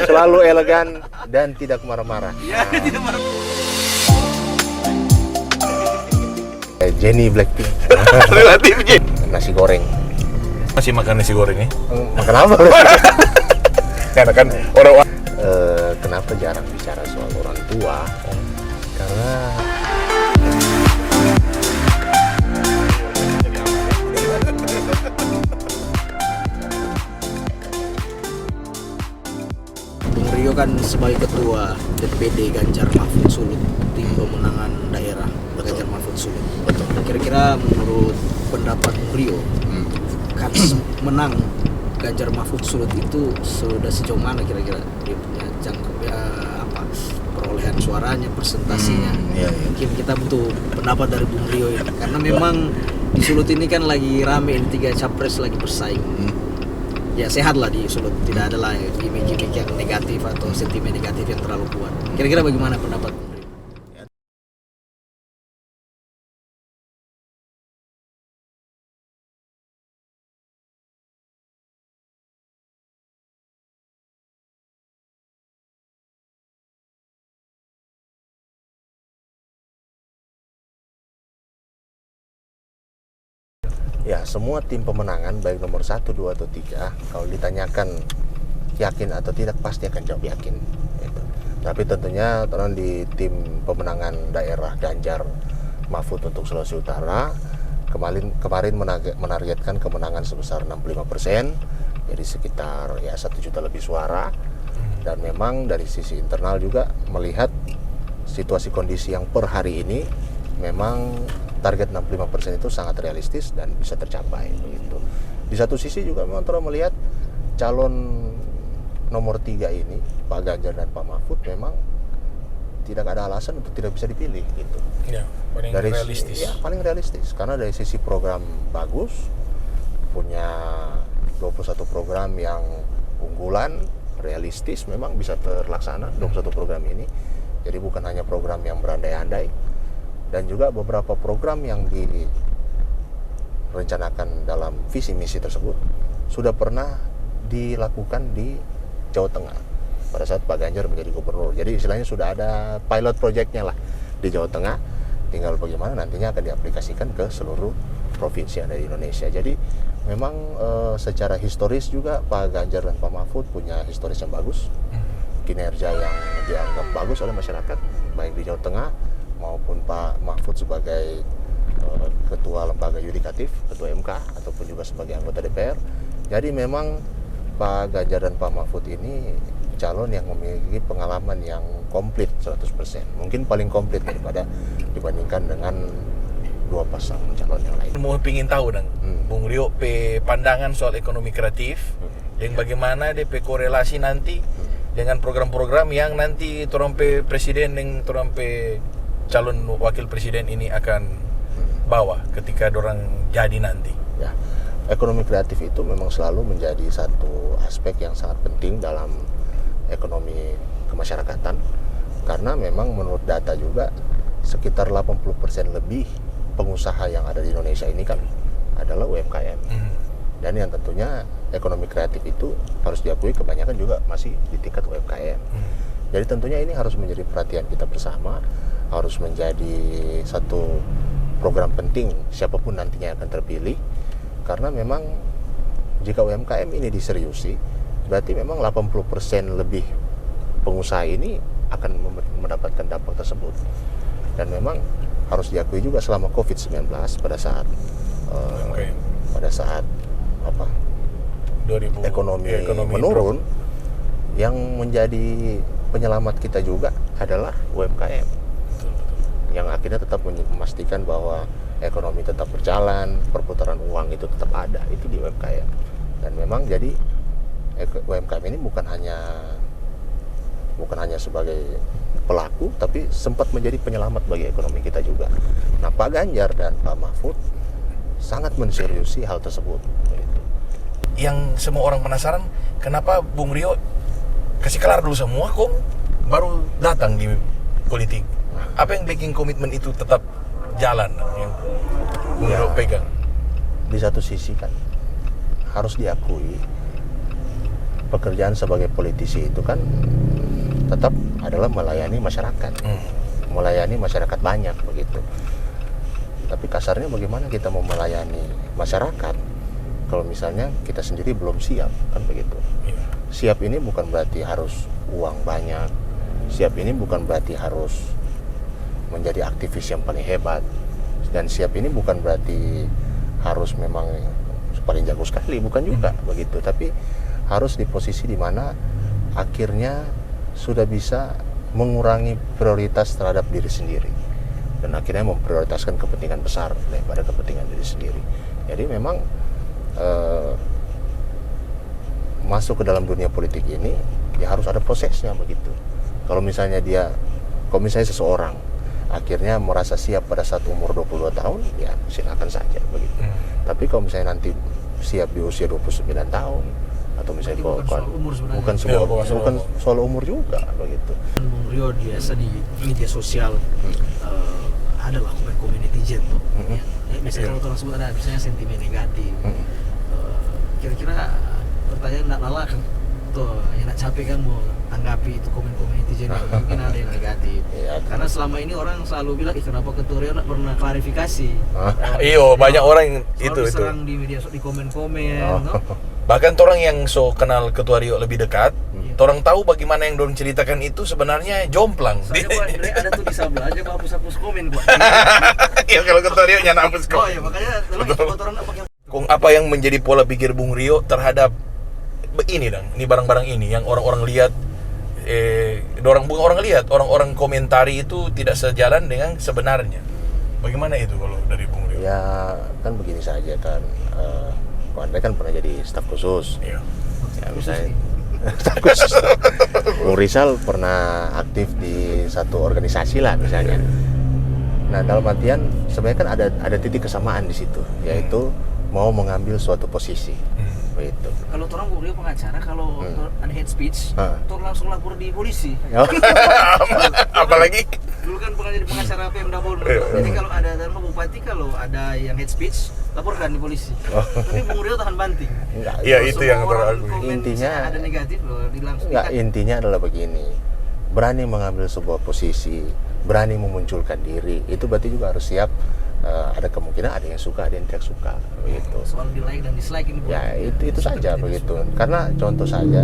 selalu elegan dan tidak marah-marah. Iya, tidak marah. Jenny Blackpink. Relatif, Jin. Nasi goreng. Masih makan nasi goreng ya? Makan apa? Karena kan orang Kenapa jarang bicara soal orang tua? Karena Bung Rio kan sebagai ketua DPD Ganjar Mahfud Sulut, tim pemenangan daerah Ganjar Mahfud Sulut. betul. Kira-kira menurut pendapat Bung Rio, kans menang Ganjar Mahfud Sulut itu sudah sejauh mana kira-kira dia punya perolehan suaranya, presentasinya? Iya. Mungkin kita butuh pendapat dari Bung Rio ini, karena memang di Sulut ini kan lagi rame, ini 3 capres lagi bersaing. Ya sehat lah di Sulut, tidak ada lah gimmick-gimmick yang negatif atau sentimen negatif yang terlalu kuat. Kira-kira bagaimana pendapat Bung Rio? Ya, semua tim pemenangan baik nomor 1, 2, atau 3 kalau ditanyakan yakin atau tidak pasti akan jawab yakin gitu. Tapi tentunya orang di tim pemenangan daerah Ganjar Mahfud untuk Sulawesi Utara kemarin menargetkan kemenangan sebesar 65%, jadi sekitar 1 juta lebih suara. Dan memang dari sisi internal juga melihat situasi kondisi yang per hari ini memang target 65% itu sangat realistis dan bisa tercapai begitu. Di satu sisi juga memang terus melihat calon nomor 3 ini, Pak Ganjar dan Pak Mahfud, memang tidak ada alasan untuk tidak bisa dipilih gitu. ya, paling realistis. Ya, paling realistis karena dari sisi program bagus, punya 21 program yang unggulan, realistis, memang bisa terlaksana 21 program ini. Jadi bukan hanya program yang berandai-andai, dan juga beberapa program yang direncanakan dalam visi misi tersebut sudah pernah dilakukan di Jawa Tengah pada saat Pak Ganjar menjadi gubernur. Jadi istilahnya sudah ada pilot projectnya lah di Jawa Tengah, tinggal bagaimana nantinya akan diaplikasikan ke seluruh provinsi yang ada di Indonesia. Jadi memang secara historis juga Pak Ganjar dan Pak Mahfud punya historis yang bagus, kinerja yang dianggap bagus oleh masyarakat baik di Jawa Tengah maupun Pak Mahfud sebagai ketua lembaga yudikatif, ketua MK, ataupun juga sebagai anggota DPR. Jadi memang Pak Ganjar dan Pak Mahfud ini calon yang memiliki pengalaman yang komplit 100%. Mungkin paling komplit dibandingkan dengan 2 pasangan calon yang lain. Mau pingin tahu dong, Bung Rio pandangan soal ekonomi kreatif, yang bagaimana DP korelasi nanti dengan program-program yang nanti torompe presiden dan torompe calon wakil presiden ini akan bawa ketika dorang jadi nanti. Ya, ekonomi kreatif itu memang selalu menjadi satu aspek yang sangat penting dalam ekonomi kemasyarakatan, karena memang menurut data juga sekitar 80% lebih pengusaha yang ada di Indonesia ini kan adalah UMKM. Dan yang tentunya ekonomi kreatif itu harus diakui kebanyakan juga masih di tingkat UMKM. Jadi tentunya ini harus menjadi perhatian kita bersama, harus menjadi satu program penting siapapun nantinya akan terpilih, karena memang jika UMKM ini diseriusi, berarti memang 80% lebih pengusaha ini akan mendapatkan dampak tersebut. Dan memang harus diakui juga selama COVID-19 pada saat ekonomi menurun, yang menjadi penyelamat kita juga adalah UMKM. Yang akhirnya tetap memastikan bahwa ekonomi tetap berjalan, perputaran uang itu tetap ada, itu di UMKM. Dan memang jadi UMKM ini bukan hanya sebagai pelaku, tapi sempat menjadi penyelamat bagi ekonomi kita juga. Nah, Pak Ganjar dan Pak Mahfud sangat menseriusi hal tersebut. Yang semua orang penasaran, kenapa Bung Rio kasih kelar dulu semua kok baru datang di politik? Apa yang bikin komitmen itu tetap jalan yang Bung Rio pegang? Di satu sisi kan harus diakui pekerjaan sebagai politisi itu kan tetap adalah melayani masyarakat, melayani masyarakat banyak begitu. Tapi kasarnya bagaimana kita mau melayani masyarakat kalau misalnya kita sendiri belum siap, kan begitu. Siap ini bukan berarti harus uang banyak, siap ini bukan berarti harus menjadi aktivis yang paling hebat, dan siap ini bukan berarti harus memang paling jago sekali, bukan juga begitu. Tapi harus di posisi di mana akhirnya sudah bisa mengurangi prioritas terhadap diri sendiri dan akhirnya memprioritaskan kepentingan besar daripada kepentingan diri sendiri. Jadi memang masuk ke dalam dunia politik ini ya harus ada prosesnya begitu. Kalau misalnya seseorang akhirnya merasa siap pada saat umur 22 tahun, ya silakan saja begitu. Tapi kalau misalnya nanti siap di usia 29 tahun atau misalnya bukan soal umur sebenarnya. bukan soal umur juga begitu. Bung Rio biasa di media sosial adalah komen netizen tuh. Misalnya kalau orang sebut ada misalnya sentimen negatif. Kira-kira pertanyaan nak lala kan tuh yang nak capek kan mau tanggapi itu komen-komen netizen yang mungkin ada yang negatif. Karena selama ini orang selalu bilang kenapa Ketua Rio nak pernah klarifikasi. Iyo, banyak orang yang itu diserang di media di komen-komen, no? Bahkan orang yang kenal Ketua Rio lebih dekat, orang tahu bagaimana yang dorang ceritakan itu sebenarnya jomplang. Soalnya gua ada tuh di sebelah aja gua hapus komen gua. Ya kalau Ketua Rio nyana hapus kok. Oh ya makanya orang apa yang Apa yang menjadi pola pikir Bung Rio terhadap ini ini barang-barang ini yang orang-orang lihat orang-orang komentari itu tidak sejalan dengan sebenarnya. Bagaimana itu kalau dari Bung Rio? Ya kan begini saja kan. Anda kan pernah jadi staf khusus. Iya. Ya misalnya staf khusus. Bung Rizal pernah aktif di satu organisasi lah misalnya. Nah dalam artian sebenarnya kan ada titik kesamaan di situ, yaitu mau mengambil suatu posisi. Begitu. Kalau orang Bung Rio pengacara, kalau ada hate speech, langsung lapor di polisi. Apalagi dulu kan pernah jadi pengacara Pemda Bogor. Jadi kalau ada dan bupati kalau ada yang hate speech, laporkan di polisi. Tapi Bung Rio tahan banting. Iya itu yang terlalu. Intinya ada negatif loh, langsung. Enggak, intinya adalah begini. Berani mengambil sebuah posisi, berani memunculkan diri, itu berarti juga harus siap. Ada kemungkinan ada yang suka, ada yang tidak suka, begitu. Soal di like dan dislike ini. Ya itu saja begitu. Karena contoh saja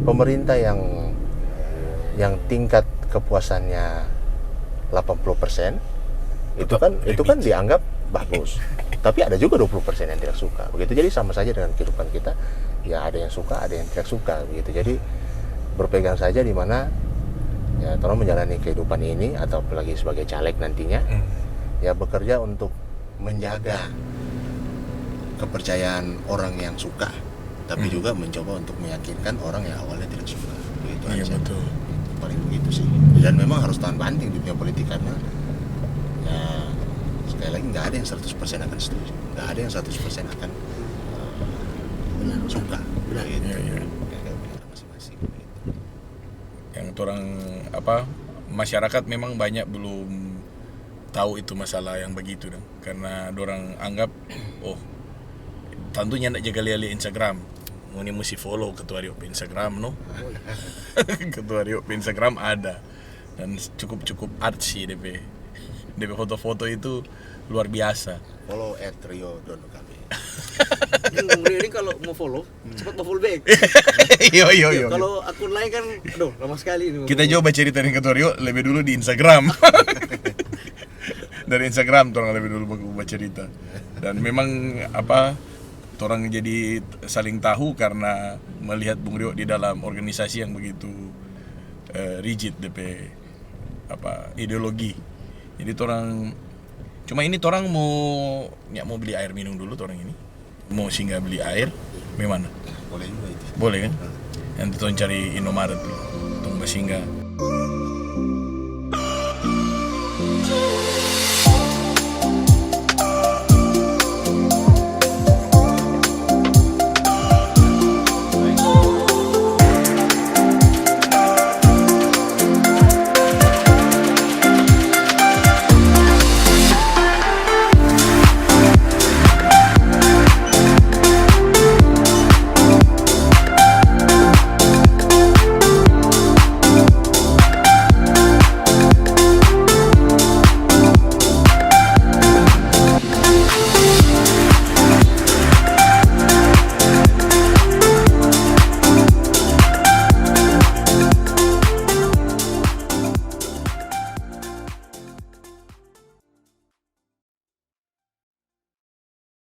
pemerintah yang tingkat kepuasannya 80% itu kan dianggap bagus. Tapi ada juga 20% yang tidak suka. Begitu. Jadi sama saja dengan kehidupan kita. Ya ada yang suka, ada yang tidak suka, begitu. Jadi berpegang saja di mana ya tolong menjalani kehidupan ini atau apalagi sebagai caleg nantinya. Ya bekerja untuk menjaga kepercayaan orang yang suka, tapi juga mencoba untuk meyakinkan orang yang awalnya tidak suka. Begitu iya, aja. Betul. Paling begitu sih. Dan memang harus tahan banting di dunia politik karena ya sekali lagi nggak ada yang 100% akan setuju, nggak ada yang 100% akan suka. Benar. Gitu. Iya. Masing-masing. Yang orang masyarakat memang banyak belum tahu itu masalah yang begitu dong, karena dorang anggap tentunya nak jaga lihat Instagram, ini mesti follow Ketua Rio Instagram no. Ketua Rio Instagram ada dan cukup artsy DP foto-foto itu luar biasa. Follow @rio.kb. Bung Rio ini kalau mau follow cepat mau follow back. Iya. Kalau akun lain kan lama sekali ini. Kita coba cerita dengan Ketua Rio lebih dulu di Instagram. Dari Instagram orang lebih dulu baca cerita. Dan memang orang jadi saling tahu karena melihat Bung Rio di dalam organisasi yang begitu rigid DP ideologi. Jadi orang cuma ini orang mau beli air minum dulu orang ini. Mau singgah beli air. Bagaimana? Boleh juga itu. Boleh kan? Nanti orang cari Indomaret dulu. Tunggu singgah.